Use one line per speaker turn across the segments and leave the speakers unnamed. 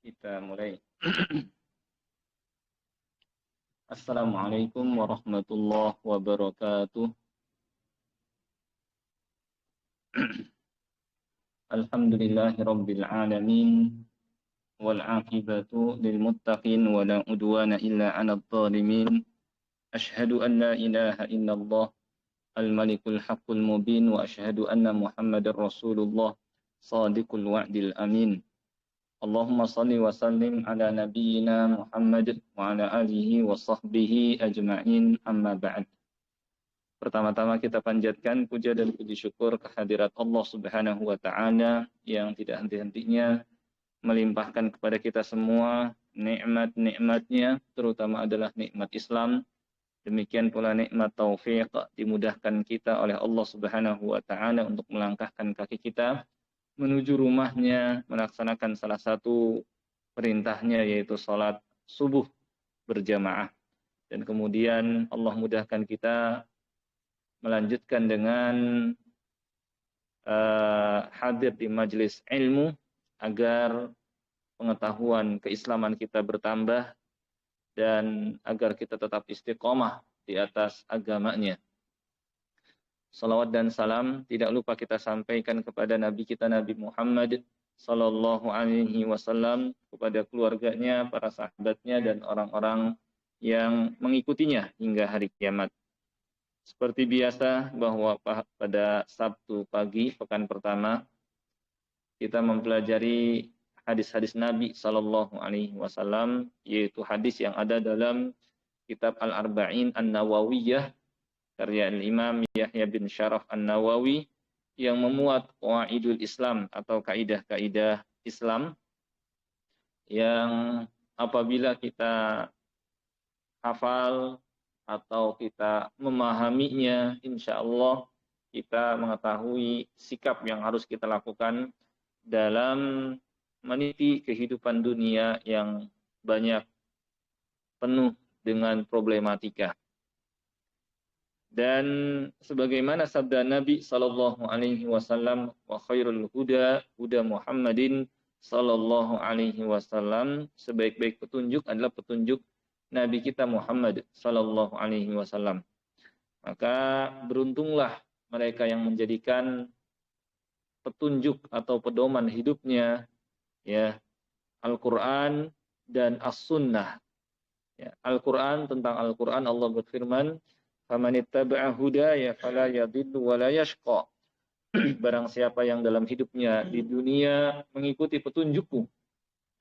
Kita mulai. Assalamualaikum warahmatullahi wabarakatuh. Alhamdulillahirabbil alamin wal 'aqibatu lil muttaqin wa la udwana illa 'alal zalimin. Asyhadu an la ilaha illallah al malikul haqqul mubin wa asyhadu anna Muhammadar Rasulullah shadiqul wa'dil amin. Allahumma salli wa sallim ala nabiyyina Muhammad wa ala alihi wa sahbihi ajma'in, amma ba'd. Pertama-tama kita panjatkan puja dan puji syukur kehadirat Allah Subhanahu wa taala yang tidak henti-hentinya melimpahkan kepada kita semua nikmat-nikmatnya, terutama adalah nikmat Islam. Demikian pula nikmat taufik, dimudahkan kita oleh Allah Subhanahu wa taala untuk melangkahkan kaki kita menuju rumahnya, melaksanakan salah satu perintahnya yaitu salat subuh berjamaah. Dan kemudian Allah mudahkan kita melanjutkan dengan hadir di majelis ilmu agar pengetahuan keislaman kita bertambah dan agar kita tetap istiqomah di atas agamanya. Salawat dan salam tidak lupa kita sampaikan kepada Nabi kita Nabi Muhammad sallallahu alaihi wasallam, kepada keluarganya, para sahabatnya dan orang-orang yang mengikutinya hingga hari kiamat. Seperti biasa bahwa pada Sabtu pagi pekan pertama kita mempelajari hadis-hadis Nabi sallallahu alaihi wasallam, yaitu hadis yang ada dalam kitab Al-Arba'in An-Nawawiyah karya Imam Yahya bin Syaraf An-Nawawi yang memuat qawaidul Islam atau kaidah-kaidah Islam yang apabila kita hafal atau kita memahaminya, insya Allah kita mengetahui sikap yang harus kita lakukan dalam meniti kehidupan dunia yang banyak penuh dengan problematika. Dan sebagaimana sabda Nabi sallallahu alaihi wasallam, wa khairul huda huda Muhammadin sallallahu alaihi wasallam, sebaik-baik petunjuk adalah petunjuk Nabi kita Muhammad sallallahu alaihi wasallam. Maka beruntunglah mereka yang menjadikan petunjuk atau pedoman hidupnya ya Al-Qur'an dan As-Sunnah. Ya, Al-Qur'an, tentang Al-Qur'an Allah berfirman, "Famanittaba'a hudaya fala yadhillu wa la yashqa." Barang siapa yang dalam hidupnya di dunia mengikuti petunjukku,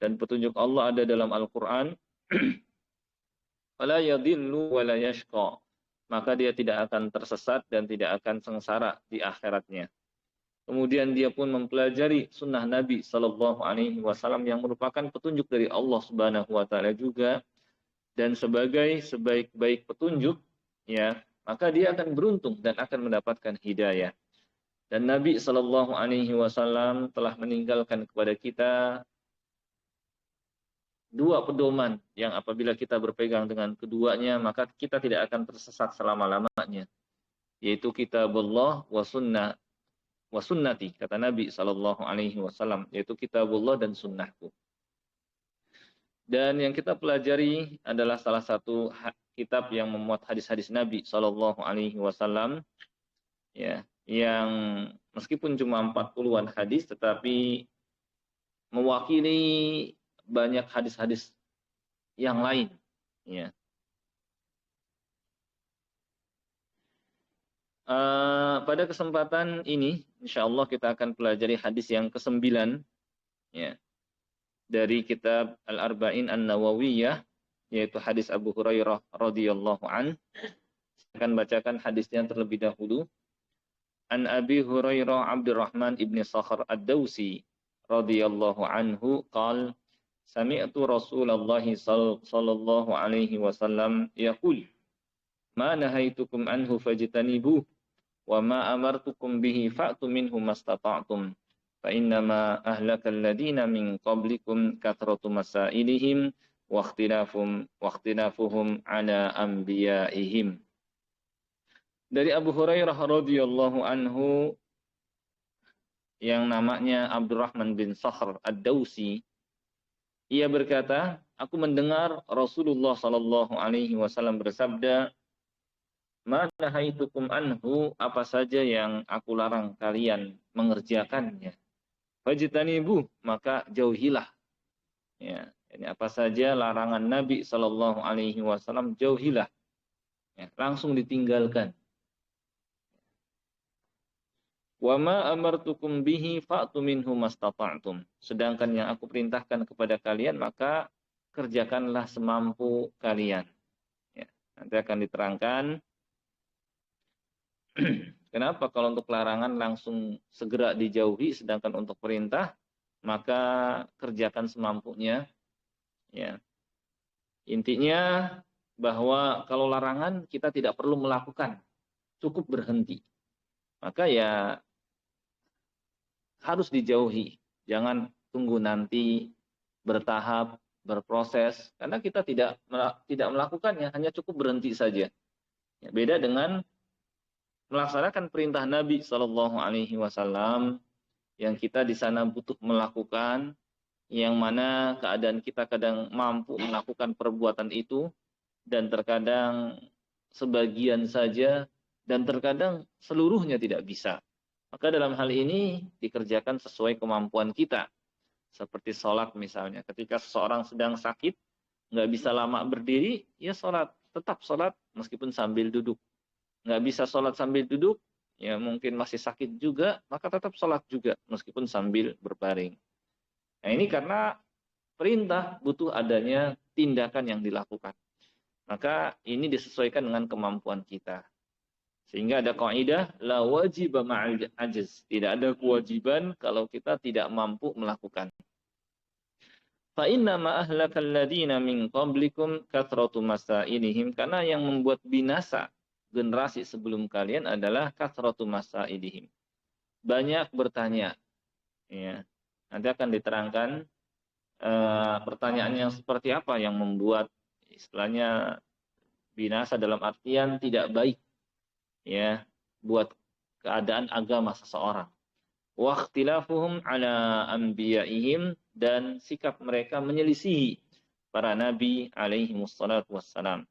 dan petunjuk Allah ada dalam Al-Qur'an, fala yadhillu wa la yashqa, maka dia tidak akan tersesat dan tidak akan sengsara di akhiratnya. Kemudian dia pun mempelajari sunnah Nabi sallallahu alaihi wasallam yang merupakan petunjuk dari Allah Subhanahu wa taala juga, dan sebagai sebaik-baik petunjuk ya, maka dia akan beruntung dan akan mendapatkan hidayah. Dan Nabi sallallahu alaihi wasallam telah meninggalkan kepada kita dua pedoman yang apabila kita berpegang dengan keduanya maka kita tidak akan tersesat selama-lamanya, yaitu kitabullah wa sunnati, kata Nabi sallallahu alaihi wasallam, yaitu kitabullah dan sunnahku. Dan yang kita pelajari adalah salah satu kitab yang memuat hadis-hadis Nabi sallallahu alaihi wasallam ya, yang meskipun cuma 40-an hadis tetapi mewakili banyak hadis-hadis yang lain ya. Pada kesempatan ini insyaallah kita akan pelajari hadis yang ke-9 ya, dari kitab Al-Arba'in An-Nawawiyah, yaitu hadis Abu Hurairah radhiyallahu an. Saya akan bacakan hadisnya terlebih dahulu. An Abi Hurairah Abdurrahman ibn Sakhr Ad-Dawsi radhiyallahu anhu qala sami'tu Rasulullah sallallahu alaihi wasallam yaqul ma nahaitukum anhu fajtanibuh wa ma amartukum bihi fa'tu minhu mastata'tum fa innama ahlakal ladina min qablikum kathratu masailihim wa ikhtilafuhum ala anbiya'ihim. Dari Abu Hurairah radhiyallahu anhu yang namanya Abdurrahman bin Sakhr Ad-Dausi. Ia berkata, aku mendengar Rasulullah Shallallahu Alaihi Wasallam bersabda, "Ma nahaitukum anhu, apa saja yang aku larang kalian mengerjakannya. Fajtanibuh, maka jauhilah." Ya, ini apa saja larangan Nabi Shallallahu Alaihi Wasallam, jauhilah. Ya, langsung ditinggalkan. Wa ma amartukum bihi fa'tu minhu mastata'tum. Sedangkan yang aku perintahkan kepada kalian, maka kerjakanlah semampu kalian. Ya, nanti akan diterangkan kenapa kalau untuk larangan langsung segera dijauhi, sedangkan untuk perintah maka kerjakan semampunya. Ya, intinya bahwa kalau larangan kita tidak perlu melakukan, cukup berhenti. Maka ya harus dijauhi. Jangan tunggu nanti, bertahap, berproses, karena kita tidak melakukannya, hanya cukup berhenti saja. Ya, beda dengan melaksanakan perintah Nabi Shallallahu Alaihi Wasallam yang kita di sana butuh melakukan, yang mana keadaan kita kadang mampu melakukan perbuatan itu dan terkadang sebagian saja dan terkadang seluruhnya tidak bisa. Maka dalam hal ini dikerjakan sesuai kemampuan kita. Seperti sholat misalnya, ketika seseorang sedang sakit, nggak bisa lama berdiri, ya sholat, tetap sholat meskipun sambil duduk. Nggak bisa sholat sambil duduk, ya mungkin masih sakit juga, maka tetap sholat juga meskipun sambil berbaring. Nah ini karena perintah butuh adanya tindakan yang dilakukan. Maka ini disesuaikan dengan kemampuan kita. Sehingga ada kaidah la wajib ma'al ajiz. Tidak ada kewajiban kalau kita tidak mampu melakukan. Fa inna ma ahlakal ladina min qablikum kathratu masailihim, karena yang membuat binasa generasi sebelum kalian adalah kathratu masailihim. Banyak bertanya. Ya. Nanti akan diterangkan pertanyaan yang seperti apa yang membuat istilahnya binasa dalam artian tidak baik, ya, buat keadaan agama seseorang. Wa ikhtilafuhum ala anbiya'ihim, dan sikap mereka menyelisihi para nabi alaihi wassalatu wassalam.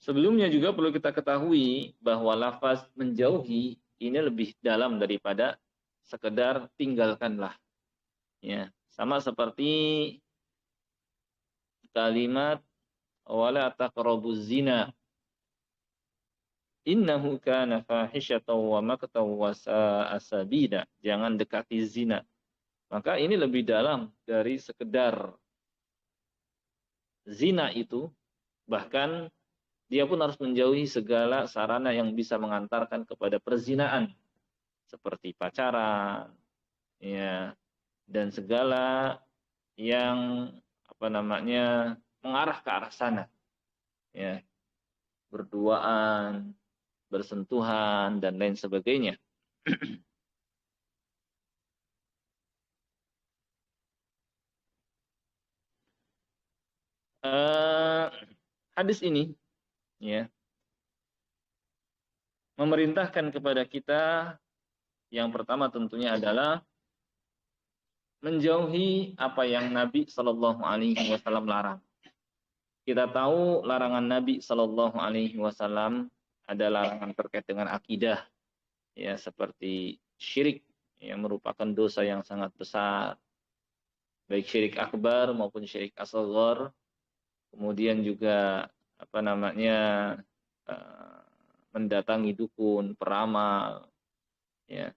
Sebelumnya juga perlu kita ketahui bahwa lafaz menjauhi ini lebih dalam daripada sekedar tinggalkanlah. Ya, sama seperti kalimat wala taqrabuz zina innahu kana fahishatan wa maqtan wa sa'a sabila. Jangan dekati zina. Maka ini lebih dalam dari sekedar zina itu, bahkan dia pun harus menjauhi segala sarana yang bisa mengantarkan kepada perzinaan, seperti pacaran, ya, dan segala yang mengarah ke arah sana, ya, berduaan, bersentuhan dan lain sebagainya. Hadis ini, ya, memerintahkan kepada kita yang pertama tentunya adalah menjauhi apa yang Nabi Shallallahu Alaihi Wasallam larang. Kita tahu larangan Nabi Shallallahu Alaihi Wasallam ada larangan terkait dengan akidah, ya, seperti syirik yang merupakan dosa yang sangat besar, baik syirik akbar maupun syirik asghar. Kemudian juga mendatangi dukun, peramal, ya.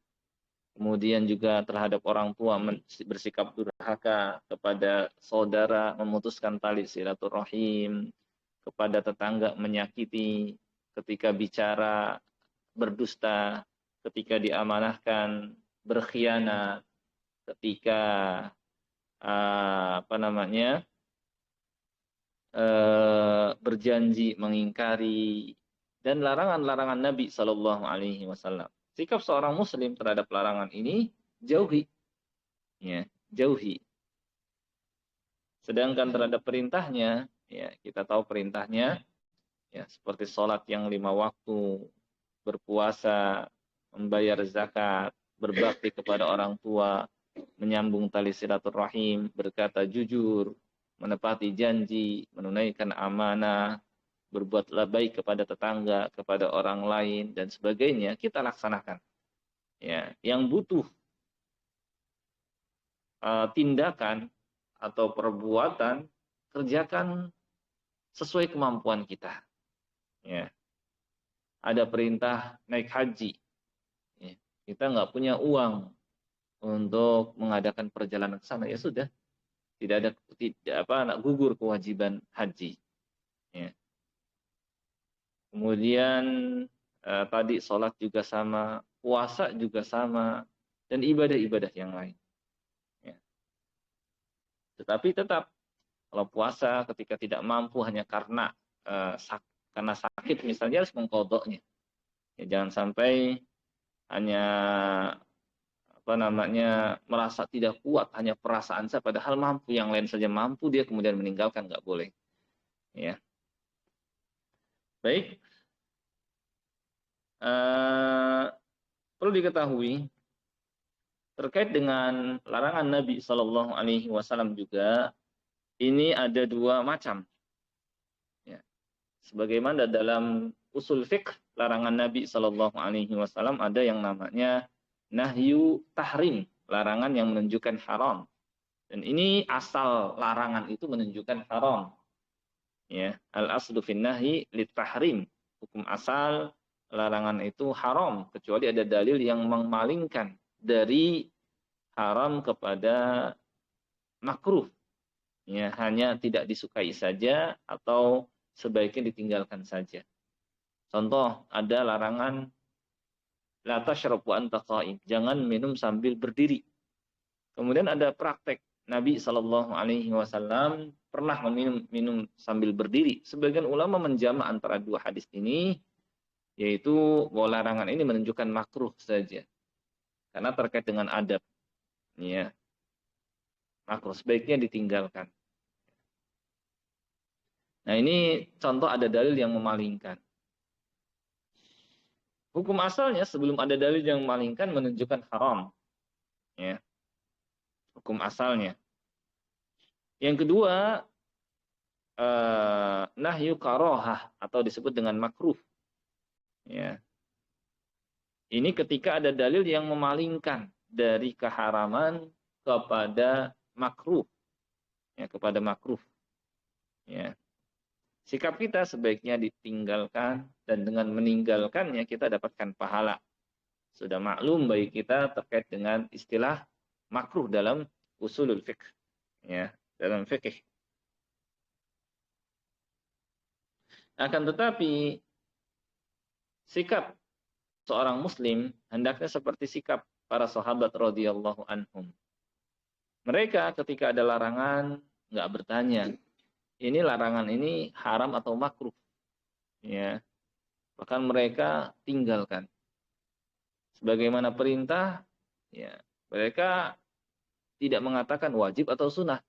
Kemudian juga terhadap orang tua bersikap durhaka, kepada saudara memutuskan tali silaturahim, kepada tetangga menyakiti, ketika bicara berdusta, ketika diamanahkan berkhianat, ketika berjanji mengingkari, dan larangan-larangan Nabi Shallallahu Alaihi Wasallam. Sikap seorang Muslim terhadap larangan ini jauhi, ya, jauhi. Sedangkan terhadap perintahnya, ya, kita tahu perintahnya, ya, seperti sholat yang 5 waktu, berpuasa, membayar zakat, berbakti kepada orang tua, menyambung tali silaturahim, berkata jujur, menepati janji, menunaikan amanah, berbuatlah baik kepada tetangga, kepada orang lain dan sebagainya, kita laksanakan. Ya, yang butuh tindakan atau perbuatan, kerjakan sesuai kemampuan kita. Ya. Ada perintah naik haji. Ya. Kita nggak punya uang untuk mengadakan perjalanan ke sana, ya sudah, tidak gugur kewajiban haji. Ya. Kemudian tadi sholat juga sama, puasa juga sama, dan ibadah-ibadah yang lain. Ya. Tetapi tetap kalau puasa ketika tidak mampu hanya karena sakit misalnya harus mengkodoknya. Ya, jangan sampai hanya merasa tidak kuat hanya perasaan saya padahal mampu, yang lain saja mampu dia kemudian meninggalkan, nggak boleh. Ya. Baik. Perlu diketahui terkait dengan larangan Nabi Shallallahu Alaihi Wasallam juga ini ada dua macam. Ya. Sebagaimana dalam usul fiqh larangan Nabi Shallallahu Alaihi Wasallam ada yang namanya nahyu tahrim, larangan yang menunjukkan haram. Dan ini asal larangan itu menunjukkan haram. Ya, al-aslu fin nahyi lit tahrim. Hukum asal larangan itu haram kecuali ada dalil yang memalingkan dari haram kepada makruh. Ya, hanya tidak disukai saja atau sebaiknya ditinggalkan saja. Contoh, ada larangan la tashrab wa anta qa'im, jangan minum sambil berdiri. Kemudian ada praktek Nabi Shallallahu Alaihi Wasallam pernah minum sambil berdiri. Sebagian ulama menjama antara dua hadis ini, yaitu bahwa larangan ini menunjukkan makruh saja, karena terkait dengan adab. Ya, makruh sebaiknya ditinggalkan. Nah ini contoh ada dalil yang memalingkan. Hukum asalnya sebelum ada dalil yang memalingkan menunjukkan haram. Ya, hukum asalnya. Yang kedua, nahyu karohah atau disebut dengan makruh. Ya. Ini ketika ada dalil yang memalingkan dari keharaman kepada makruh. Ya, kepada makruh. Ya. Sikap kita sebaiknya ditinggalkan dan dengan meninggalkannya kita dapatkan pahala. Sudah maklum bagi kita terkait dengan istilah makruh dalam usulul fiqh. Ya, dalam fikih. Akan tetapi sikap seorang muslim hendaknya seperti sikap para sahabat radhiyallahu anhum. Mereka ketika ada larangan nggak bertanya, ini larangan ini haram atau makruh. Ya. Bahkan mereka tinggalkan. Sebagaimana perintah, ya, mereka tidak mengatakan wajib atau sunnah.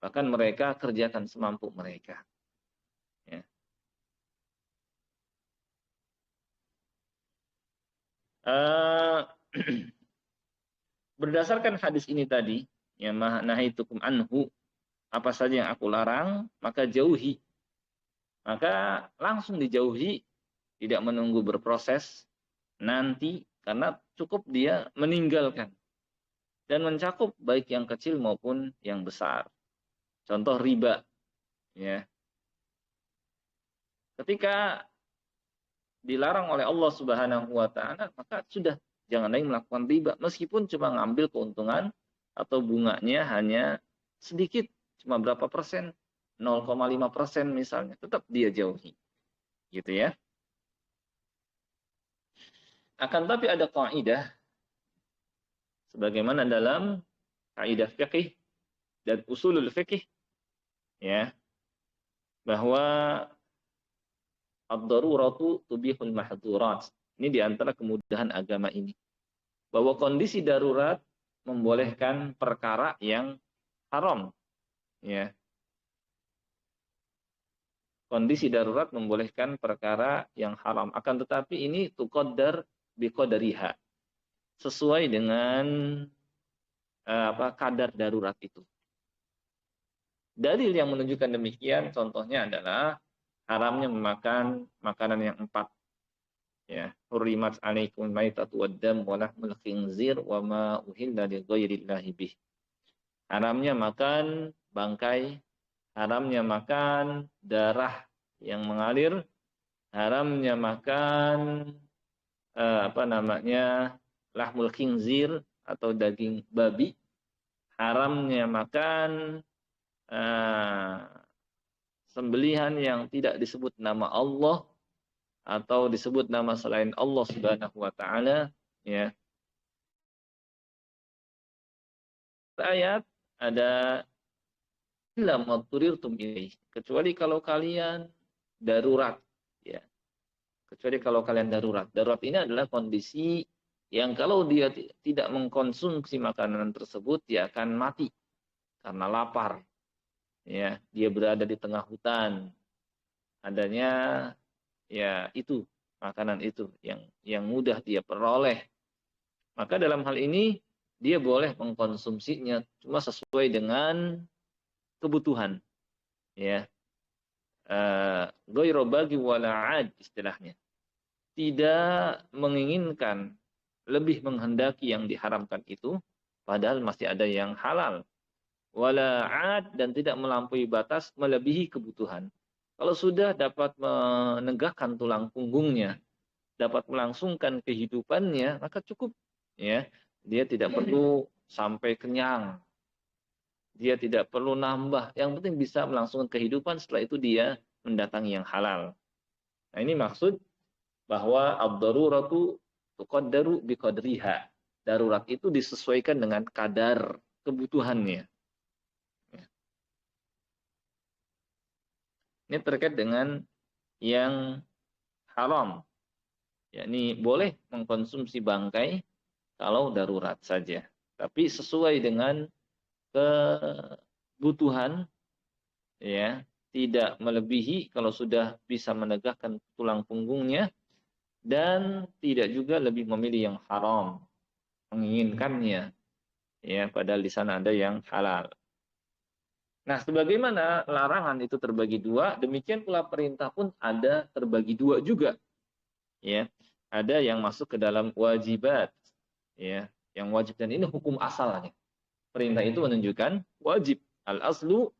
Bahkan mereka kerjakan semampu mereka. Ya. Berdasarkan hadis ini tadi, ya nahitukum anhu, apa saja yang aku larang, maka jauhi. Maka langsung dijauhi, tidak menunggu berproses nanti, karena cukup dia meninggalkan. Dan mencakup baik yang kecil maupun yang besar. Contoh riba. Ya. Ketika dilarang oleh Allah Subhanahu wa taala, maka sudah jangan lagi melakukan riba meskipun cuma ngambil keuntungan atau bunganya hanya sedikit, cuma berapa persen, 0,5% misalnya, tetap dia jauhi. Gitu ya. Akan tapi ada kaidah sebagaimana dalam kaidah fikih dan usulul fikih, ya, bahwa ad-daruratu tubihul mahdzurat. Ini di antara kemudahan agama ini. Bahwa kondisi darurat membolehkan perkara yang haram. Ya. Kondisi darurat membolehkan perkara yang haram. Akan tetapi ini tuqaddar biqadriha, sesuai dengan kadar darurat itu. Dalil yang menunjukkan demikian contohnya adalah haramnya memakan makanan yang 4. Ya, hurrimat alaikum maitatu waddam wa lahmul khinzir wa ma uhilla li ghairillahi bih. Haramnya makan bangkai, haramnya makan darah yang mengalir, haramnya makan lahmul khinzir atau daging babi, haramnya makan sembelihan yang tidak disebut nama Allah atau disebut nama selain Allah Subhanahu wa taala, ya. Ayat ada illa matturirtum ilaih, kecuali kalau kalian darurat, ya. Kecuali kalau kalian darurat. Darurat ini adalah kondisi yang kalau dia tidak mengkonsumsi makanan tersebut dia akan mati karena lapar. Ya, dia berada di tengah hutan. Adanya ya itu makanan itu yang mudah dia peroleh. Maka dalam hal ini dia boleh mengkonsumsinya cuma sesuai dengan kebutuhan. Ya. Ghairu bagi wala'ad istilahnya. Tidak menginginkan, lebih menghendaki yang diharamkan itu padahal masih ada yang halal. Wala'ad, dan tidak melampaui batas melebihi kebutuhan. Kalau sudah dapat menegakkan tulang punggungnya, dapat melangsungkan kehidupannya, maka cukup, ya. Dia tidak perlu sampai kenyang. Dia tidak perlu nambah. Yang penting bisa melangsungkan kehidupan, setelah itu dia mendatangi yang halal. Nah, ini maksud bahwa ad-daruratu tuqaddaru biqadriha. Darurat itu disesuaikan dengan kadar kebutuhannya. Ini terkait dengan yang haram. Yakni boleh mengkonsumsi bangkai kalau darurat saja. Tapi sesuai dengan kebutuhan, ya, tidak melebihi kalau sudah bisa menegakkan tulang punggungnya, dan tidak juga lebih memilih yang haram, menginginkannya, ya, padahal di sana ada yang halal. Nah, sebagaimana larangan itu terbagi dua, demikian pula perintah pun ada terbagi dua juga. Ya, ada yang masuk ke dalam wajibat, ya, yang wajib, dan ini hukum asalnya. Perintah itu menunjukkan wajib. Al-aslu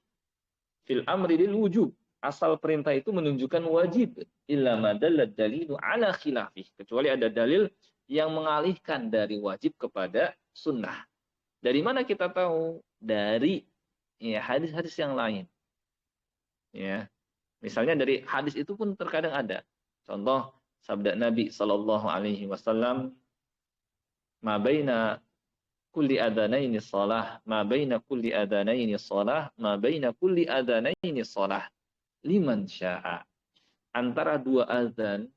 fil amri lil wujub. Asal perintah itu menunjukkan wajib. Illa ma dalla dalilu ala khilafih. Kecuali ada dalil yang mengalihkan dari wajib kepada sunnah. Dari mana kita tahu? Dari ya hadis-hadis yang lain. Ya. Misalnya dari hadis itu pun terkadang ada. Contoh sabda Nabi sallallahu alaihi wasallam, "Ma baina kulli adanaini shalah, ma baina kulli adanaini shalah, ma baina kulli adanaini shalah, liman syaa." Antara dua azan,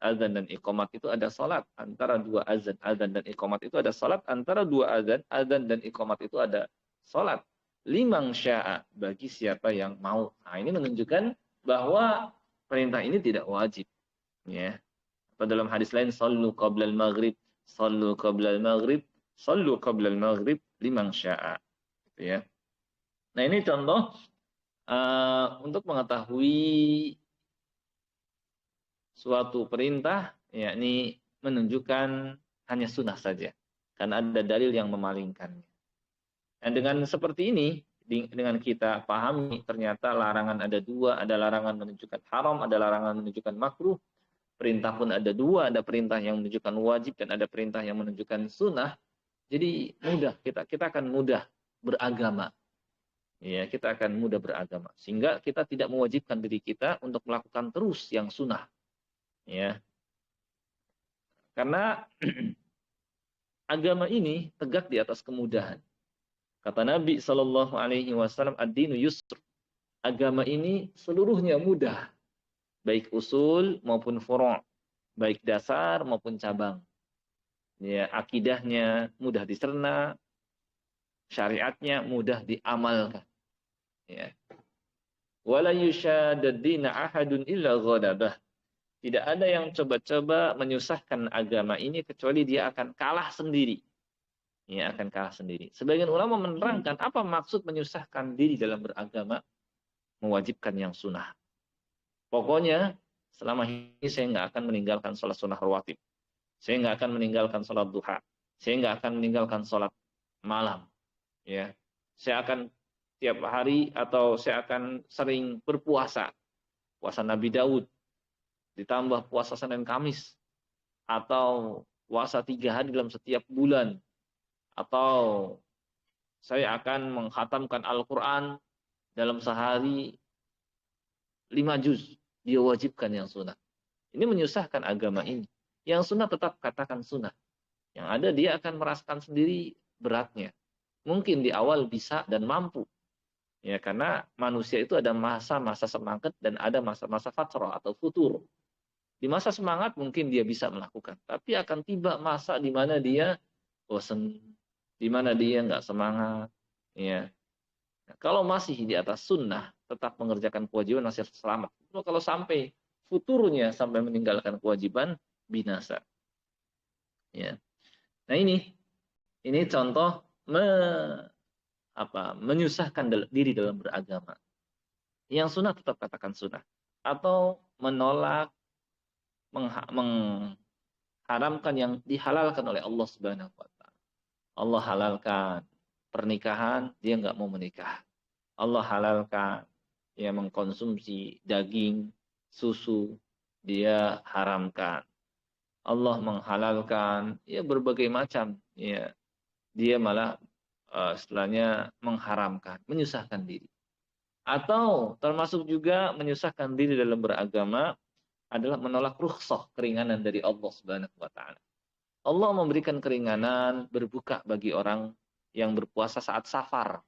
azan dan iqamat itu ada salat. Antara dua azan, azan dan iqamat itu ada salat. Antara dua azan, azan dan iqamat itu ada salat. Liman syaa, bagi siapa yang mau. Nah, ini menunjukkan bahwa perintah ini tidak wajib, ya. Pada dalam hadis lain, sallu qabla al-maghrib, sallu qabla al-maghrib, sallu qabla al-maghrib, liman syaa, gitu, ya. Nah, ini contoh untuk mengetahui suatu perintah, yakni menunjukkan hanya sunnah saja, karena ada dalil yang memalingkannya. Dan dengan seperti ini, dengan kita pahami ternyata larangan ada dua, ada larangan menunjukkan haram, ada larangan menunjukkan makruh, perintah pun ada dua, ada perintah yang menunjukkan wajib dan ada perintah yang menunjukkan sunnah. Jadi mudah, kita akan mudah beragama. Ya, kita akan mudah beragama, sehingga kita tidak mewajibkan diri kita untuk melakukan terus yang sunnah. Ya. Karena agama ini tegak di atas kemudahan. Kata Nabi Shallallahu Alaihi Wasallam, ad-dinu yusr. Agama ini seluruhnya mudah, baik usul maupun furu', baik dasar maupun cabang. Ya, akidahnya mudah dicerna, syariatnya mudah diamalkan. Ya. Wala yushadad dina ahadun illa ghadabah. Tidak ada yang coba-coba menyusahkan agama ini kecuali dia akan kalah sendiri. Ya, akan kalah sendiri. Sebagian ulama menerangkan apa maksud menyusahkan diri dalam beragama, mewajibkan yang sunnah. Pokoknya selama ini saya nggak akan meninggalkan sholat sunnah rawatib. Saya nggak akan meninggalkan sholat duha. Saya nggak akan meninggalkan sholat malam. Ya, saya akan tiap hari atau saya akan sering berpuasa. Puasa Nabi Daud ditambah puasa Senin Kamis atau puasa 3 hari dalam setiap bulan, atau saya akan menghatamkan Al-Quran dalam sehari 5 juz. Dia wajibkan yang sunnah. Ini menyusahkan agama ini. Yang sunnah tetap katakan sunnah. Yang ada dia akan merasakan sendiri beratnya. Mungkin di awal bisa dan mampu. Ya, karena manusia itu ada masa-masa semangat dan ada masa-masa fatrah atau futur. Di masa semangat mungkin dia bisa melakukan. Tapi akan tiba masa di mana dia bosan, di mana dia nggak semangat. Ya. Nah, kalau masih di atas sunnah, tetap mengerjakan kewajiban masih selamat. Kalau sampai futurnya sampai meninggalkan kewajiban, binasa. Ya. Nah ini contoh menyusahkan diri dalam beragama. Yang sunnah tetap katakan sunnah. Atau menolak, mengharamkan yang dihalalkan oleh Allah Subhanahu wa Ta'ala. Allah halalkan pernikahan, dia nggak mau menikah. Allah halalkan ya mengkonsumsi daging, susu, dia haramkan. Allah menghalalkan ya berbagai macam, ya dia malah istilahnya mengharamkan, menyusahkan diri. Atau termasuk juga menyusahkan diri dalam beragama adalah menolak rukhsah, keringanan dari Allah Subhanahu wa Ta'ala. Allah memberikan keringanan berbuka bagi orang yang berpuasa saat safar.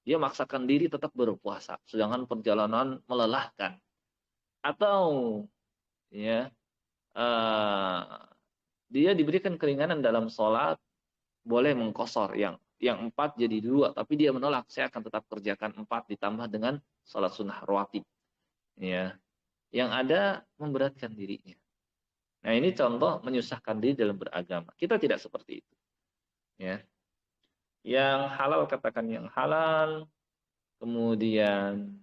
Dia maksakan diri tetap berpuasa, sedangkan perjalanan melelahkan. Atau ya dia diberikan keringanan dalam sholat, boleh mengkosor yang 4 jadi 2, tapi dia menolak, saya akan tetap kerjakan 4 ditambah dengan sholat sunnah rawatib. Ya, yang ada memberatkan dirinya. Nah ini contoh menyusahkan diri dalam beragama. Kita tidak seperti itu. Ya, yang halal katakan yang halal, kemudian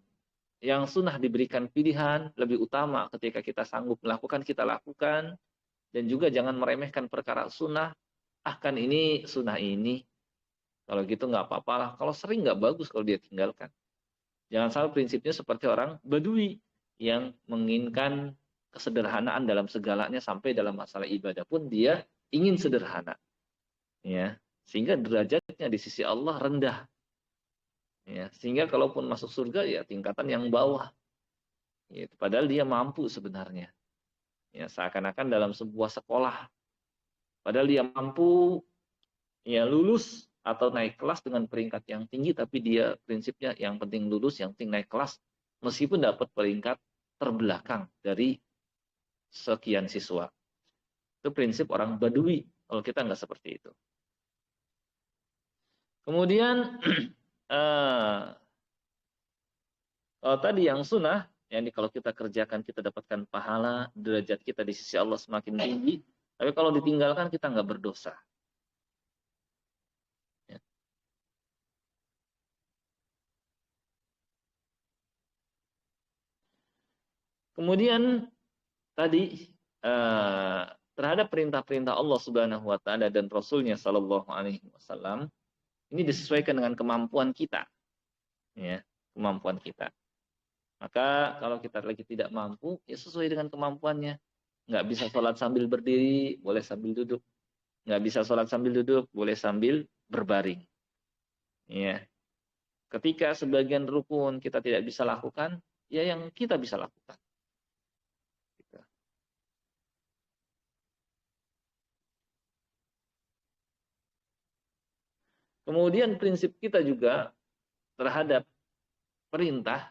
yang sunnah diberikan pilihan lebih utama ketika kita sanggup melakukan, kita lakukan. Dan juga jangan meremehkan perkara sunnah. Kan ini sunnah ini. Kalau gitu nggak apa-apa lah. Kalau sering nggak bagus kalau dia tinggalkan. Jangan sampai prinsipnya seperti orang Badui yang menginginkan kesederhanaan dalam segalanya, sampai dalam masalah ibadah pun dia ingin sederhana. Ya, sehingga derajatnya di sisi Allah rendah. Ya, sehingga kalaupun masuk surga ya tingkatan yang bawah. Ya, padahal dia mampu sebenarnya. Ya, seakan-akan dalam sebuah sekolah, padahal dia mampu ya lulus atau naik kelas dengan peringkat yang tinggi, tapi dia prinsipnya yang penting lulus, yang penting naik kelas, meskipun dapat peringkat terbelakang dari sekian siswa. Itu prinsip orang Badui. Kalau kita nggak seperti itu. Kemudian tadi yang sunnah, yang kalau kita kerjakan kita dapatkan pahala, derajat kita di sisi Allah semakin tinggi. Tapi kalau ditinggalkan kita nggak berdosa. Ya. Kemudian tadi terhadap perintah-perintah Allah Subhanahu Wa Taala dan Rasulnya Shallallahu Alaihi Wasallam ini disesuaikan dengan kemampuan kita, ya, kemampuan kita. Maka kalau kita lagi tidak mampu, ya sesuai dengan kemampuannya. Nggak bisa sholat sambil berdiri, boleh sambil duduk. Nggak bisa sholat sambil duduk, boleh sambil berbaring. Ya. Ketika sebagian rukun kita tidak bisa lakukan, ya yang kita bisa lakukan. Gitu. Kemudian prinsip kita juga terhadap perintah,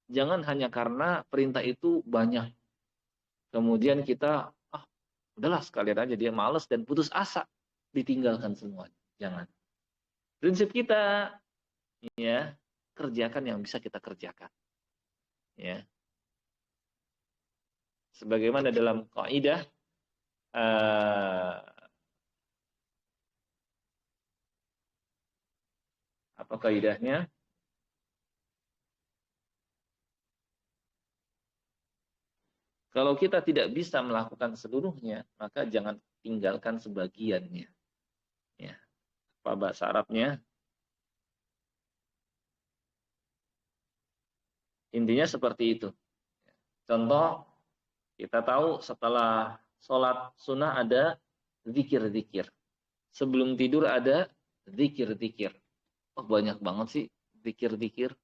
jangan hanya karena perintah itu banyak. Kemudian kita, udahlah sekalian aja, dia malas dan putus asa, ditinggalkan semuanya. Jangan. Prinsip kita, ya, kerjakan yang bisa kita kerjakan. Ya. Sebagaimana dalam kaidah apa kaidahnya? Kalau kita tidak bisa melakukan seluruhnya, maka jangan tinggalkan sebagiannya. Ya. Apa bahasa Arabnya? Intinya seperti itu. Contoh, kita tahu setelah sholat sunnah ada zikir-zikir. Sebelum tidur ada zikir-zikir. Oh, banyak banget sih zikir-zikir.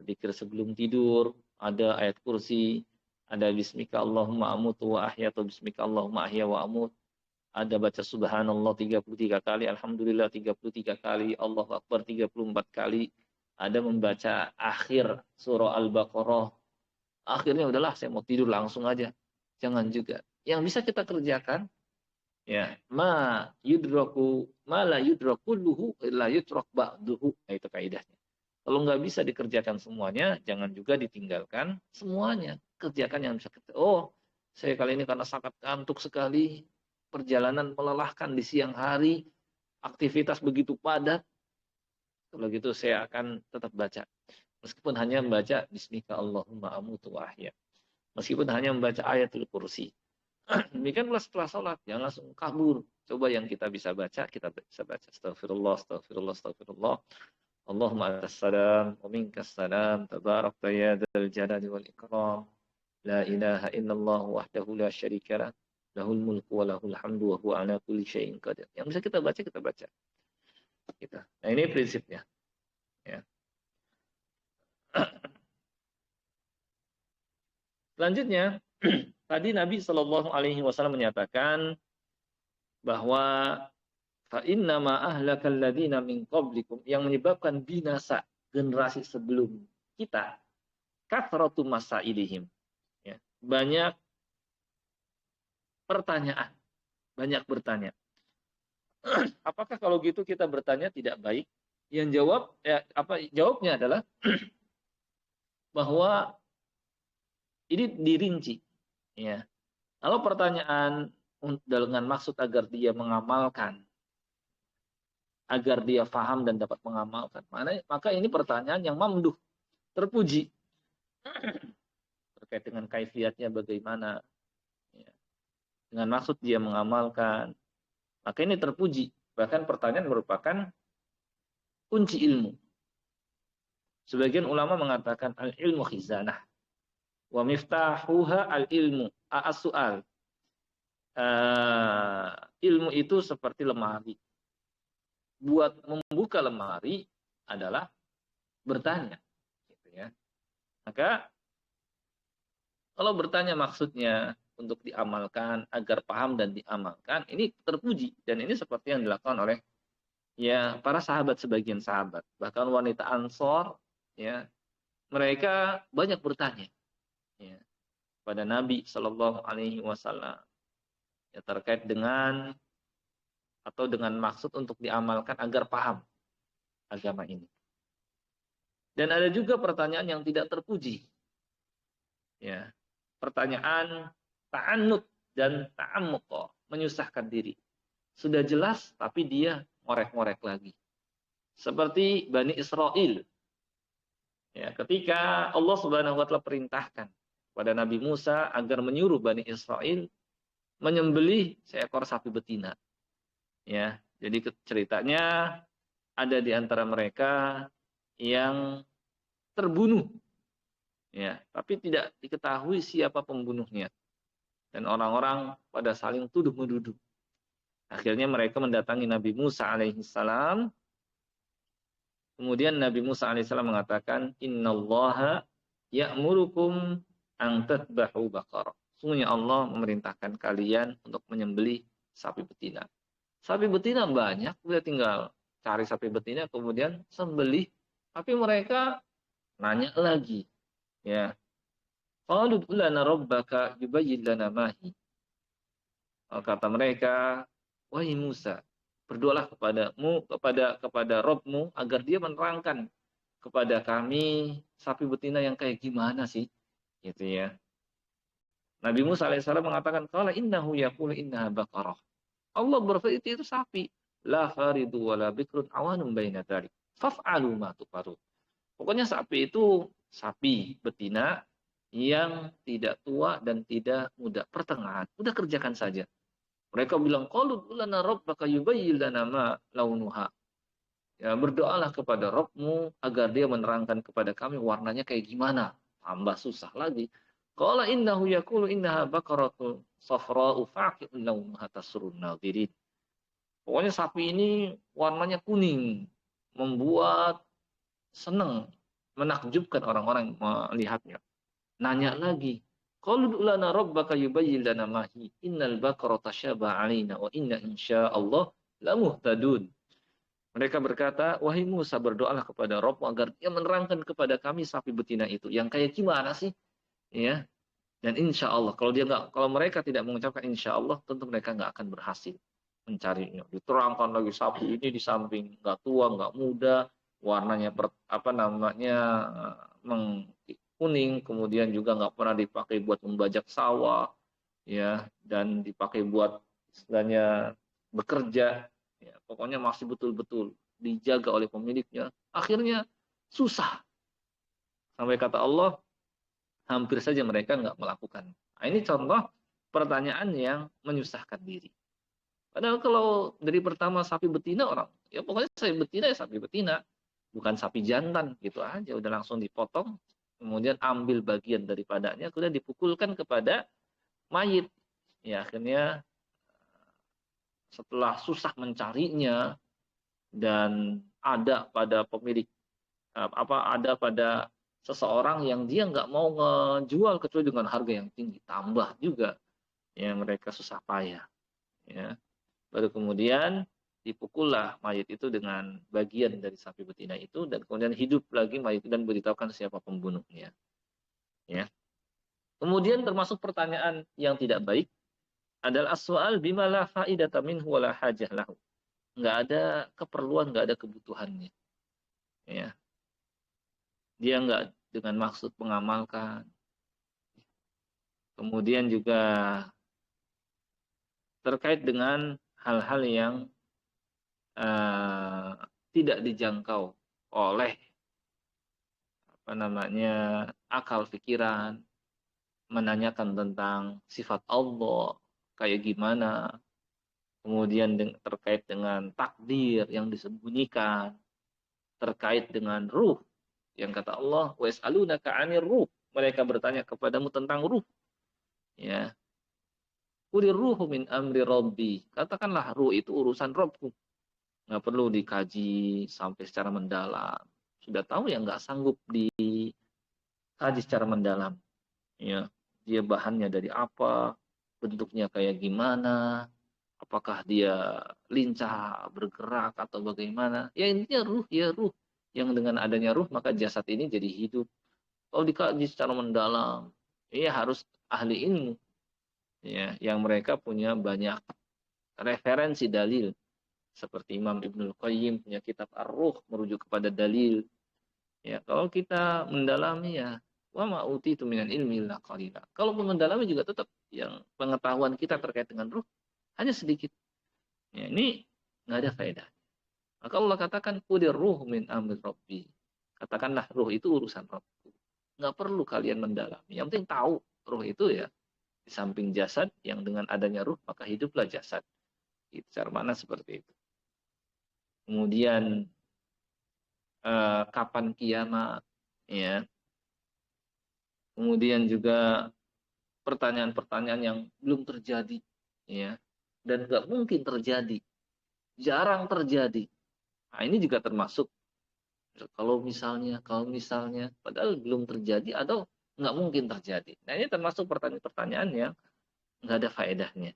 Zikir sebelum tidur, ada ayat kursi, ada bismika Allahumma amutu wa ahya atau bismika Allahumma ahya wa amut. Ada baca subhanallah 33 kali, alhamdulillah 33 kali, Allahu akbar 34 kali. Ada membaca akhir surah Al-Baqarah. Akhirnya udahlah saya mau tidur langsung aja. Jangan juga. Yang bisa kita kerjakan ya, ma la yudraku luhu la yutrak ba'duhu. Nah, itu kaidahnya. Kalau nggak bisa dikerjakan semuanya, jangan juga ditinggalkan semuanya. Kerjakan yang bisa kita. Oh, saya kali ini karena sangat kantuk sekali, perjalanan melelahkan di siang hari, aktivitas begitu padat. Kalau gitu saya akan tetap baca. Meskipun hanya membaca Bismika Allahumma amutu wa ahya. Meskipun hanya membaca ayatul kursi. Demikianlah setelah sholat, jangan langsung kabur. Coba yang kita bisa baca, kita bisa baca. Astagfirullah, astagfirullah, astagfirullah. Allahumma atas salam, wa minkas salam, tabarakta ya dzal jalali wal ikram. La ilaha illallah wahdahu la syarika lah. Lahul mulku wa lahul hamdu wa huwa ala kulli syai'in qadir. Yang bisa kita baca, kita baca. Kita. Nah, ini prinsipnya. Ya. Selanjutnya, tadi Nabi Shallallahu Alaihi Wasallam menyatakan bahwa fa inna ma ahlakal ladina min qablikum, yang menyebabkan binasa generasi sebelum kita, kathratu masailihim, ya, banyak pertanyaan, banyak bertanya. Apakah kalau gitu kita bertanya tidak baik? Yang jawab jawabnya adalah bahwa ini dirinci, ya. Kalau pertanyaan dengan maksud agar dia mengamalkan, agar dia faham dan dapat mengamalkan, maka ini pertanyaan yang mamduh, terpuji, terkait dengan kaifiatnya bagaimana, ya. Dengan maksud dia mengamalkan, maka ini terpuji. Bahkan pertanyaan merupakan kunci ilmu. Sebagian ulama mengatakan al-ilmu khizanah wa miftahuha al-ilmu as-su'al. Ilmu itu seperti lemari. Buat membuka lemari adalah bertanya, gitu ya. Maka kalau bertanya maksudnya untuk diamalkan, agar paham dan diamalkan, ini terpuji, dan ini seperti yang dilakukan oleh ya para sahabat, sebagian sahabat, bahkan wanita Ansor, ya, mereka banyak bertanya, ya, pada Nabi Shallallahu Alaihi Wasallam, ya, terkait dengan atau dengan maksud untuk diamalkan agar paham agama ini. Dan ada juga pertanyaan yang tidak terpuji, ya, pertanyaan ta'annud dan ta'ammuq, menyusahkan diri. Sudah jelas tapi dia ngorek-ngorek lagi. Seperti Bani Israel. Ya, ketika Allah Subhanahu wa taala perintahkan pada Nabi Musa agar menyuruh Bani Israel menyembelih seekor sapi betina. Ya, jadi ceritanya ada di antara mereka yang terbunuh. Ya, tapi tidak diketahui siapa pembunuhnya. Dan orang-orang pada saling tuduh-menuduh. Akhirnya mereka mendatangi Nabi Musa alaihissalam. Kemudian Nabi Musa alaihissalam mengatakan, Innallaha ya'murukum an tadbahu baqarah. Sungguhnya Allah memerintahkan kalian untuk menyembelih sapi betina. Sapi betina banyak, udah tinggal cari sapi betina kemudian sembelih. Tapi mereka nanya lagi, ya. Qalu lana rabbaka yubayyin lana ma hi. Kata mereka, wahai Musa, berdoalah kepadamu, kepada Rabbmu agar dia menerangkan kepada kami sapi betina yang kayak gimana sih, gitu ya. Nabi Musa alaihissalam mengatakan, qala innahu yaqulu innaha baqarah. Allah berfirman itu sapi. La faridu wala bikrun awanum baina dzalik. Faf'alu ma tuqarun. Pokoknya sapi itu sapi betina yang tidak tua dan tidak muda, pertengahan. Udah kerjakan saja. Mereka bilang, qalu lana rabbaka yubayyin lana ma launuha. Ya, berdoalah kepada Rabbmu agar dia menerangkan kepada kami warnanya kayak gimana. Tambah susah lagi. Qala innahu yaqulu innaha baqaratun safra'u faqi'un launuha tasurrun nadhirin. Pokoknya sapi ini warnanya kuning, membuat senang, menakjubkan orang-orang yang melihatnya. Nanya lagi, qalu lana rabbaka yubayyin lana ma hi innal baqarata tashabaha 'alaina wa inna insyaallah lamuhtadun. Mereka berkata, wahai Musa, berdoalah kepada Rabb agar dia menerangkan kepada kami sapi betina itu yang kayak gimana sih, ya. Dan insya Allah, kalau mereka tidak mengucapkan insya Allah, tentu mereka nggak akan berhasil mencarinya. Diterangkan lagi sapi ini di samping nggak tua, nggak muda, warnanya kuning, kemudian juga nggak pernah dipakai buat membajak sawah, ya, dan dipakai buat istilahnya bekerja. Ya, pokoknya masih betul-betul dijaga oleh pemiliknya. Akhirnya susah. Sampai kata Allah, hampir saja mereka nggak melakukan. Nah, ini contoh pertanyaan yang menyusahkan diri. Padahal kalau dari pertama sapi betina orang, ya pokoknya sapi betina ya sapi betina. Bukan sapi jantan, gitu aja. Udah langsung dipotong, kemudian ambil bagian daripadanya, kemudian dipukulkan kepada mayit. Ya akhirnya setelah susah mencarinya, dan ada pada pemilik ada pada seseorang yang dia nggak mau ngejual kecuali dengan harga yang tinggi, tambah juga ya mereka susah payah, ya baru kemudian dipukullah mayat itu dengan bagian dari sapi betina itu, dan kemudian hidup lagi mayat itu dan beritahukan siapa pembunuhnya, ya. Kemudian termasuk pertanyaan yang tidak baik adalah as-soal bima la faidata minhu wala hajah lahu. Nggak ada keperluan, nggak ada kebutuhannya, ya. Dia nggak dengan maksud mengamalkan. Kemudian juga terkait dengan hal-hal yang uh, tidak dijangkau oleh akal pikiran, menanyakan tentang sifat Allah kayak gimana, kemudian terkait dengan takdir yang disembunyikan, terkait dengan ruh yang kata Allah, wa yas'alunaka 'anir ruh, mereka bertanya kepadamu tentang ruh, ya. Qulir ruhu min amri rabbi, katakanlah ruh itu urusan Rabbku, nggak perlu dikaji sampai secara mendalam. Sudah tahu ya nggak sanggup dikaji secara mendalam, ya. Dia bahannya dari apa, bentuknya kayak gimana, apakah dia lincah bergerak atau bagaimana, ya intinya ruh, ya ruh, yang dengan adanya ruh maka jasad ini jadi hidup. Kalau dikaji secara mendalam, ya harus ahli ilmu, ya, yang mereka punya banyak referensi dalil, seperti Imam Ibnul Qayyim punya kitab Ar-Ruh merujuk kepada dalil. Ya, kalau kita mendalami ya wa ma utitu minal ilmi illa qalila. Kalau mendalami juga tetap yang pengetahuan kita terkait dengan ruh hanya sedikit. Ya, ini nggak ada faedah. Maka Allah katakan qudir ruh min amri rabbi. Katakanlah ruh itu urusan Rabbku. Nggak perlu kalian mendalami. Yang penting tahu ruh itu ya di samping jasad, yang dengan adanya ruh maka hiduplah jasad. Itu cara mana seperti itu. Kemudian kapan kiamat, ya. Kemudian juga pertanyaan-pertanyaan yang belum terjadi, ya, dan nggak mungkin terjadi, jarang terjadi. Nah, ini juga termasuk kalau misalnya, padahal belum terjadi atau nggak mungkin terjadi. Nah, ini termasuk pertanyaan-pertanyaan yang nggak ada faedahnya.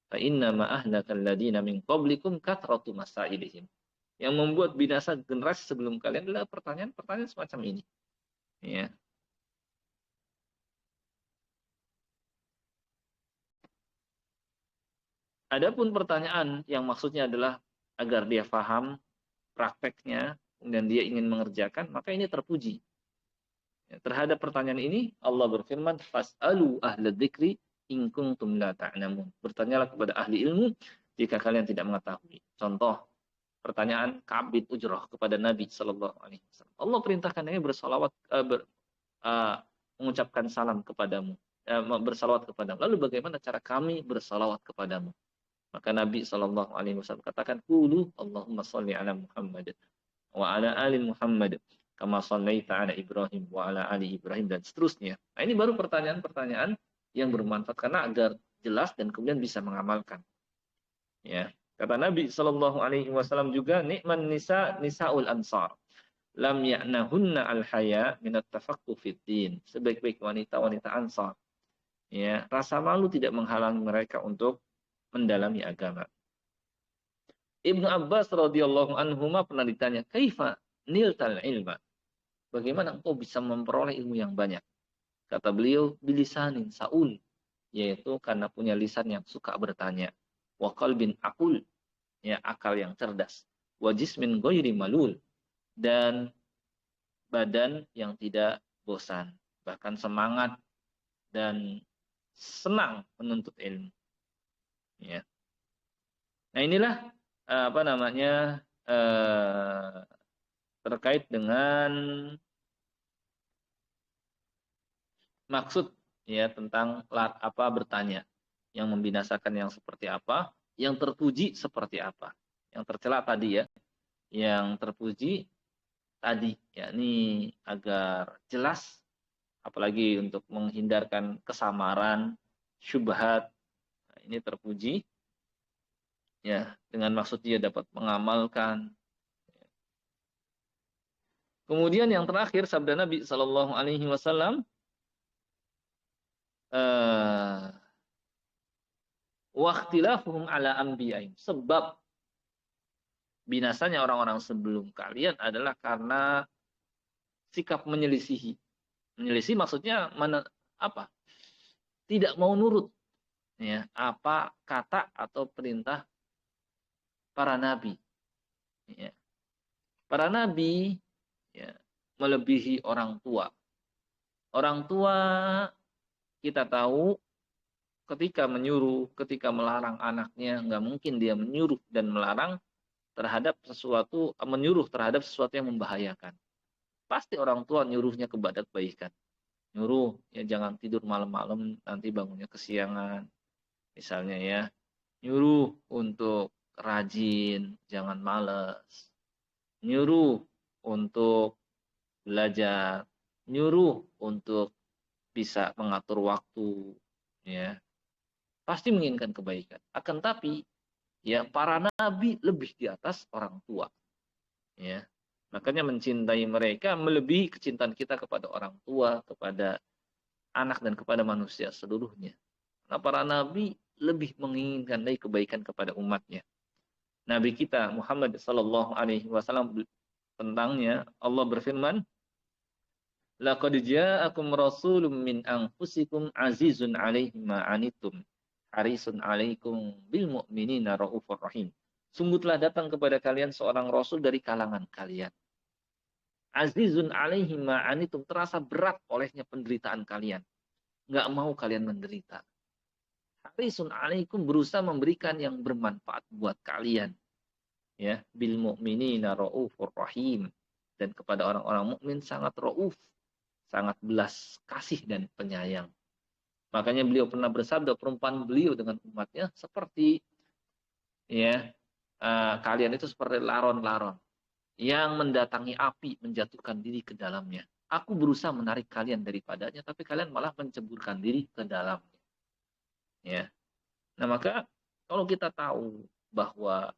Fa inna ma ahlakal ladina min qablikum kathratu masailihim. Yang membuat binasa generasi sebelum kalian adalah pertanyaan-pertanyaan semacam ini. Ya. Adapun pertanyaan yang maksudnya adalah agar dia paham prakteknya, kemudian dia ingin mengerjakan, maka ini terpuji. Ya, terhadap pertanyaan ini Allah berfirman, fas'alu ahla dzikri in kuntum la ta'lamun. Bertanyalah kepada ahli ilmu jika kalian tidak mengetahui. Contoh pertanyaan Ka'ab bin Ujrah kepada Nabi sallallahu alaihi wasallam. Allah perintahkan Nabi bersalawat mengucapkan salam kepadamu, bersalawat kepadamu. Lalu bagaimana cara kami bersalawat kepadamu? Maka Nabi sallallahu alaihi wasallam katakan, "Qulu Allahumma shalli ala Muhammad wa ala ali Muhammad kama shallaita ala Ibrahim wa ala ali Ibrahim," dan seterusnya. Nah, ini baru pertanyaan-pertanyaan yang bermanfaat karena agar jelas dan kemudian bisa mengamalkan. Ya. Kata Nabi sallallahu alaihi wasallam juga, "Ni'man nisa nisaul ansar. Lam ya'nahunna al-haya min at-tafaqquh fid din." Sebaik-baik wanita-wanita Ansar, ya, rasa malu tidak menghalangi mereka untuk mendalami agama. Ibnu Abbas radhiyallahu anhuma pernah ditanya, "Kaifa niltal ilma?" Bagaimana engkau bisa memperoleh ilmu yang banyak? Kata beliau, "Bilisanin saul," yaitu karena punya lisan yang suka bertanya. Wa qalbin aqul, ya, akal yang cerdas. Wa jismin ghairi malul, dan badan yang tidak bosan, bahkan semangat dan senang menuntut ilmu. Ya. Nah, inilah apa namanya terkait dengan maksud, ya, tentang apa bertanya, yang membinasakan yang seperti apa, yang terpuji seperti apa, yang tercela tadi, ya, yang terpuji tadi, yakni agar jelas, apalagi untuk menghindarkan kesamaran, syubhat. Nah, ini terpuji, ya, dengan maksud dia dapat mengamalkan. Kemudian yang terakhir sabda Nabi Shallallahu Alaihi Wasallam, waqtilafuhum ala anbiya'in, sebab binasanya orang-orang sebelum kalian adalah karena sikap menyelisihi. Menyelisih maksudnya apa? Tidak mau nurut, ya, apa kata atau perintah para nabi. Ya. Para nabi, ya, melebihi orang tua. Orang tua kita tahu ketika menyuruh, ketika melarang anaknya, nggak mungkin dia menyuruh dan melarang terhadap sesuatu, menyuruh terhadap sesuatu yang membahayakan. Pasti orang tua nyuruhnya kepada kebaikan. Nyuruh, ya, jangan tidur malam-malam, nanti bangunnya kesiangan. Misalnya, ya. Nyuruh untuk rajin, jangan malas. Nyuruh untuk belajar. Nyuruh untuk bisa mengatur waktu, ya. Pasti menginginkan kebaikan. Akan tapi, ya, para nabi lebih di atas orang tua, ya. Makanya mencintai mereka melebihi kecintaan kita kepada orang tua, kepada anak, dan kepada manusia seluruhnya. Nah, para nabi lebih menginginkan lagi kebaikan kepada umatnya. Nabi kita Muhammad sallallahu alaihi wasallam, tentangnya Allah berfirman, "Laqad ja'akum rasulun min anfusikum azizun 'alaihi ma 'anittum harisun 'alaikum bil mu'minina raufur rahim." Sungguh telah datang kepada kalian seorang rasul dari kalangan kalian. Azizun 'alaihi ma 'anittum, terasa berat olehnya penderitaan kalian. Nggak mau kalian menderita. Harisun 'alaikum, berusaha memberikan yang bermanfaat buat kalian. Ya, bil mu'minina raufur rahim, dan kepada orang-orang mukmin sangat rauf, sangat belas kasih dan penyayang. Makanya beliau pernah bersabda, perumpamaan beliau dengan umatnya seperti, ya, kalian itu seperti laron-laron yang mendatangi api, menjatuhkan diri ke dalamnya. Aku berusaha menarik kalian daripadanya, tapi kalian malah menceburkan diri ke dalamnya. Ya. Nah, maka kalau kita tahu bahwa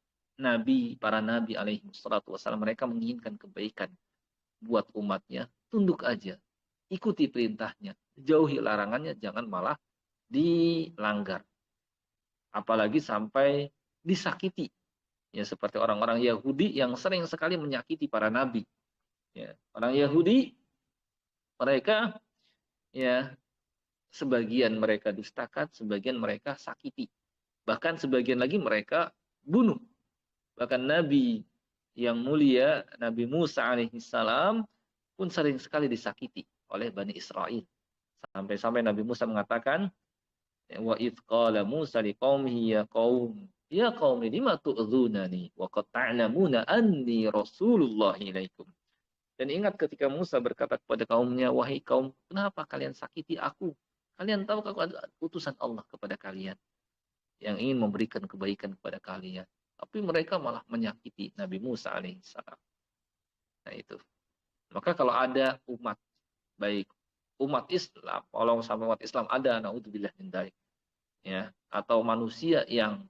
para nabi alaihi wassalatu wassalam, mereka menginginkan kebaikan buat umatnya, tunduk aja. Ikuti perintahnya, jauhi larangannya, jangan malah dilanggar. Apalagi sampai disakiti. Ya, seperti orang-orang Yahudi yang sering sekali menyakiti para nabi. Ya, orang Yahudi, mereka, ya, sebagian mereka dustakan, sebagian mereka sakiti. Bahkan sebagian lagi mereka bunuh. Bahkan Nabi yang mulia, Nabi Musa alaihissalam pun sering sekali disakiti oleh Bani Israel. Sampai-sampai Nabi Musa mengatakan, Wa idz qala Musa liqaumihi ya qaumi lima tu'dzunani wa qad ta'lamuna anni rasulullah ilaikum. Dan ingat ketika Musa berkata kepada kaumnya, wahai kaum, kenapa kalian sakiti aku? Kalian tahu aku adalah utusan Allah kepada kalian yang ingin memberikan kebaikan kepada kalian. Tapi mereka malah menyakiti Nabi Musa alaihissalam. Nah itu. Maka kalau ada umat baik umat Islam, kalau sama umat Islam ada naudzubillah min dzalik, ya, atau manusia yang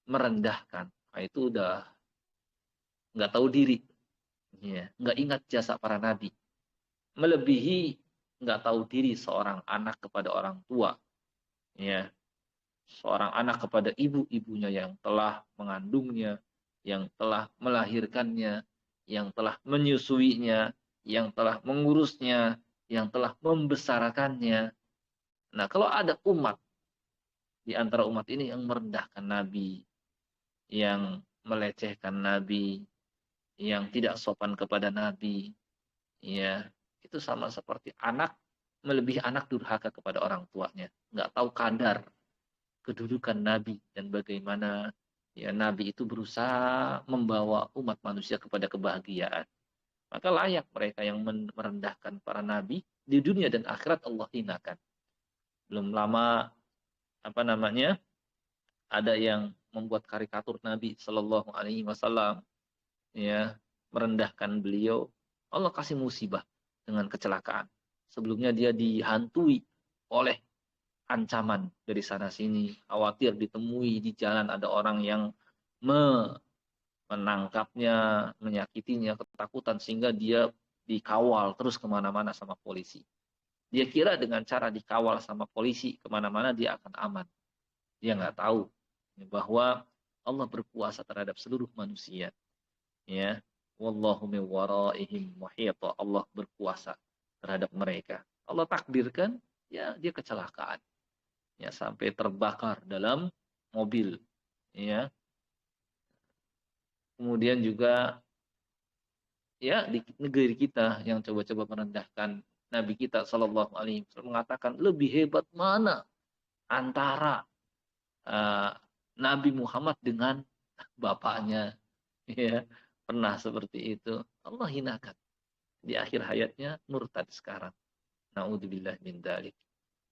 merendahkan, nah itu udah nggak tahu diri, ya, nggak ingat jasa para nabi, melebihi nggak tahu diri seorang anak kepada orang tua, ya, seorang anak kepada ibu-ibunya yang telah mengandungnya, yang telah melahirkannya, yang telah menyusuinya, yang telah mengurusnya, yang telah membesarkannya. Nah, kalau ada umat di antara umat ini yang merendahkan Nabi, yang melecehkan Nabi, yang tidak sopan kepada Nabi, ya, itu sama seperti anak melebihi anak durhaka kepada orang tuanya, nggak tahu kadar kedudukan Nabi dan bagaimana ya Nabi itu berusaha membawa umat manusia kepada kebahagiaan. Maka layak mereka yang merendahkan para nabi di dunia dan akhirat Allah hinakan. Belum lama apa namanya? Ada yang membuat karikatur Nabi Shallallahu alaihi wasallam, ya, merendahkan beliau. Allah kasih musibah dengan kecelakaan. Sebelumnya dia dihantui oleh ancaman dari sana sini, khawatir ditemui di jalan ada orang yang menangkapnya, menyakitinya, ketakutan sehingga dia dikawal terus kemana-mana sama polisi. Dia kira dengan cara dikawal sama polisi kemana-mana dia akan aman. Dia nggak tahu bahwa Allah berkuasa terhadap seluruh manusia. Ya, wallahu min waraihim muhita. Allah berkuasa terhadap mereka. Allah takdirkan, ya dia kecelakaan. Ya, sampai terbakar dalam mobil. Ya, kemudian juga ya di negeri kita yang coba-coba merendahkan Nabi kita Shallallahu Alaihi Wasallam mengatakan lebih hebat mana antara uh, Nabi Muhammad dengan bapaknya, ya, pernah seperti itu. Allah hinakan di akhir hayatnya, murtad sekarang. Naudzubillah min dzalik.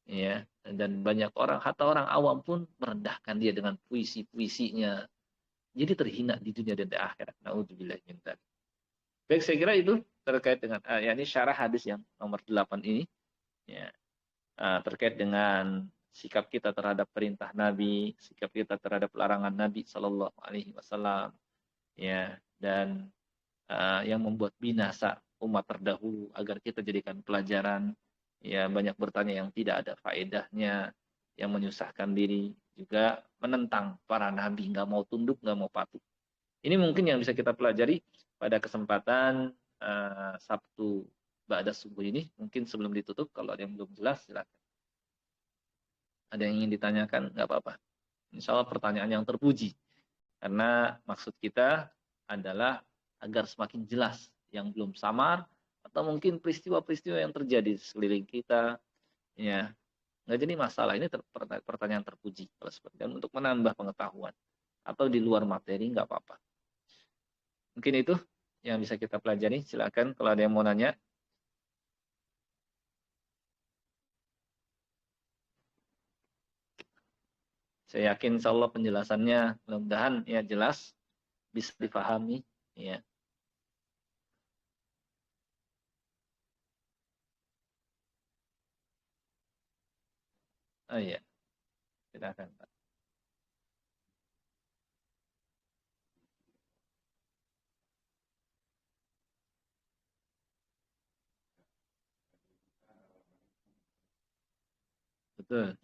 Ya, dan banyak orang, hatta orang awam pun merendahkan dia dengan puisi-puisinya. Jadi terhina di dunia dan di akhirat. Naudzubillah min dzalik. Baik, saya kira itu terkait dengan yakni syarah hadis yang nomor 8 ini, ya, terkait dengan sikap kita terhadap perintah Nabi, sikap kita terhadap larangan Nabi Shallallahu Alaihi Wasallam, ya, dan yang membuat binasa umat terdahulu agar kita jadikan pelajaran. Ya, banyak bertanya yang tidak ada faedahnya, yang menyusahkan diri, juga menentang para nabi, nggak mau tunduk, nggak mau patuh. Ini mungkin yang bisa kita pelajari pada kesempatan Sabtu ba'da subuh ini. Mungkin sebelum ditutup, kalau ada yang belum jelas, silakan. Ada yang ingin ditanyakan, nggak apa-apa. Insya Allah pertanyaan yang terpuji. Karena maksud kita adalah agar semakin jelas yang belum samar, atau mungkin peristiwa-peristiwa yang terjadi di sekeliling kita, ya, nggak jadi masalah. Ini pertanyaan terpuji kalau seperti dan untuk menambah pengetahuan atau di luar materi nggak apa-apa. Mungkin itu yang bisa kita pelajari. Silakan kalau ada yang mau nanya. Saya yakin insya Allah penjelasannya mudah-mudahan ya jelas, bisa dipahami, ya. Oh iya, silakan Pak. Betul.